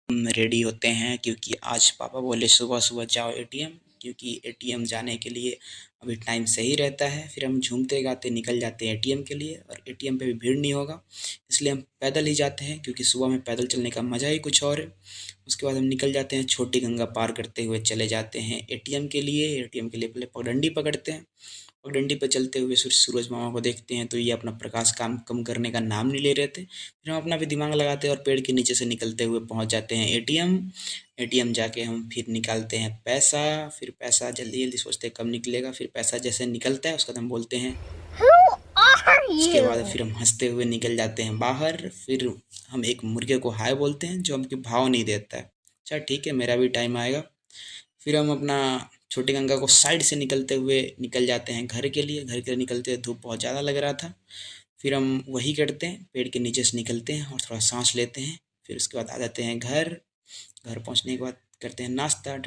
हम रेडी होते हैं क्योंकि आज पापा बोले सुबह सुबह जाओ एटीएम, क्योंकि एटीएम जाने के लिए अभी टाइम सही रहता है। फिर हम झूमते गाते निकल जाते हैं एटीएम के लिए, और एटीएम पे भी भीड़ नहीं होगा, इसलिए हम पैदल ही जाते हैं क्योंकि सुबह में पैदल चलने का मज़ा ही कुछ और है। उसके बाद हम निकल जाते हैं, छोटी गंगा पार करते हुए चले जाते हैं एटीएम के लिए। एटीएम के लिए पहले पगडंडी पकड़ते हैं। पगडंडी पर चलते हुए सूरज मामा को देखते हैं तो ये अपना प्रकाश काम कम करने का नाम नहीं ले रहे थे। फिर हम अपना भी दिमाग लगाते हैं और पेड़ के नीचे से निकलते हुए पहुंच जाते हैं एटीएम। एटीएम जाके हम फिर निकालते हैं पैसा। फिर पैसा जल्दी जल्दी सोचते हैं कब निकलेगा, फिर पैसा जैसे निकलता है उसका हम बोलते हैं। Who are उसके बाद you? फिर हम हंसते हुए निकल जाते हैं बाहर। फिर हम एक मुर्गे को हाय बोलते हैं जो हमके भाव नहीं देता है। अच्छा ठीक है, मेरा भी टाइम आएगा। फिर हम अपना छोटी गंगा को साइड से निकलते हुए निकल जाते हैं घर के लिए। घर के लिए निकलते हुए धूप बहुत ज़्यादा लग रहा था। फिर हम वही करते हैं, पेड़ के नीचे से निकलते हैं और थोड़ा सांस लेते हैं। फिर उसके बाद आ जाते हैं घर। घर पहुंचने के बाद करते हैं नाश्ता।